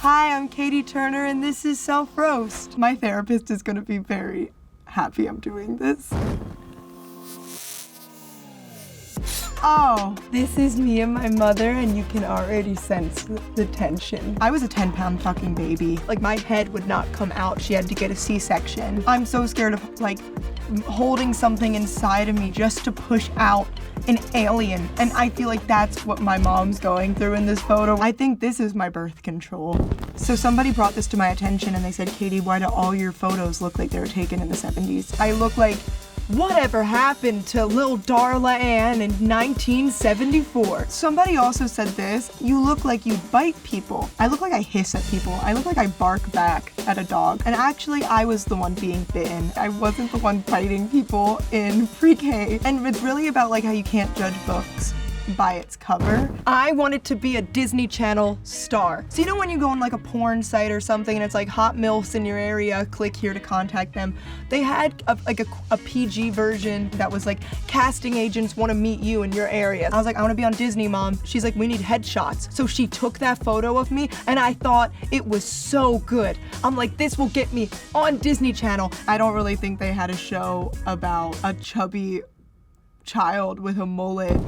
Hi, I'm Katie Turner and this is Self Roast. My therapist is gonna be very happy I'm doing this. Oh, this is me and my mother, and you can already sense the tension. I was a 10-pound fucking baby. Like, my head would not come out. She had to get a C-section. I'm so scared of, like, holding something inside of me just to push out an alien. And I feel like that's what my mom's going through in this photo. I think this is my birth control. So somebody brought this to my attention and they said, Katie, why do all your photos look like they were taken in the 70s? I look like whatever happened to little Darla Ann in 1974? Somebody also said this, you look like you bite people. I look like I hiss at people. I look like I bark back at a dog. And actually, I was the one being bitten. I wasn't the one biting people in pre-K. And it's really about like how you can't judge books by its cover. I wanted to be a Disney Channel star. So you know when you go on like a porn site or something and it's like hot MILFs in your area, click here to contact them. They had a PG version that was like casting agents want to meet you in your area. I was like, I want to be on Disney, Mom. She's like, we need headshots. So she took that photo of me and I thought it was so good. I'm like, this will get me on Disney Channel. I don't really think they had a show about a chubby child with a mullet.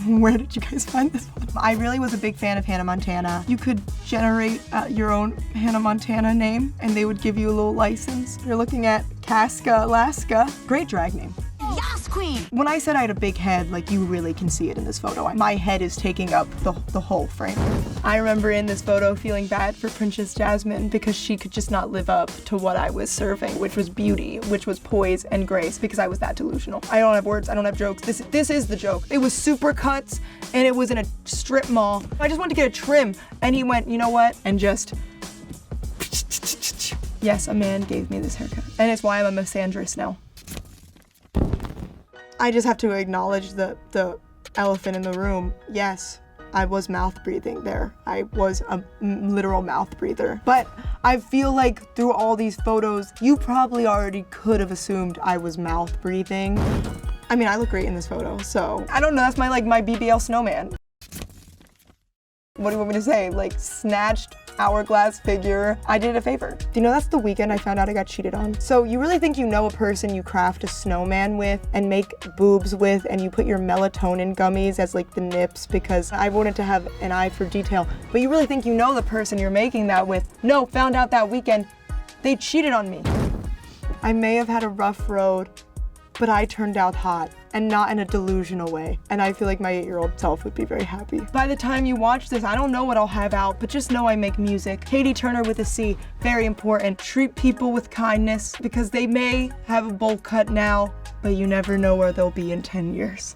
Where did you guys find this one? I really was a big fan of Hannah Montana. You could generate your own Hannah Montana name and they would give you a little license. You're looking at Casca, Alaska. Great drag name. Yas, queen! When I said I had a big head, like you really can see it in this photo. My head is taking up the whole frame. I remember in this photo feeling bad for Princess Jasmine because she could just not live up to what I was serving, which was beauty, which was poise and grace, because I was that delusional. I don't have words, I don't have jokes. This is the joke. It was super cuts and it was in a strip mall. I just wanted to get a trim and he went, you know what? And just, yes, a man gave me this haircut. And it's why I'm a misandrist now. I just have to acknowledge the elephant in the room. Yes, I was mouth breathing there. I was a literal mouth breather. But I feel like through all these photos, you probably already could have assumed I was mouth breathing. I mean, I look great in this photo, so. I don't know, that's my BBL snowman. What do you want me to say? Like, snatched hourglass figure. I did it a favor. Do you know that's the weekend I found out I got cheated on? So you really think you know a person you craft a snowman with and make boobs with and you put your melatonin gummies as like the nips because I wanted to have an eye for detail. But you really think you know the person you're making that with. No, found out that weekend they cheated on me. I may have had a rough road, but I turned out hot and not in a delusional way. And I feel like my 8-year-old self would be very happy. By the time you watch this, I don't know what I'll have out, but just know I make music. Katie Turner with a C, very important. Treat people with kindness because they may have a bowl cut now, but you never know where they'll be in 10 years.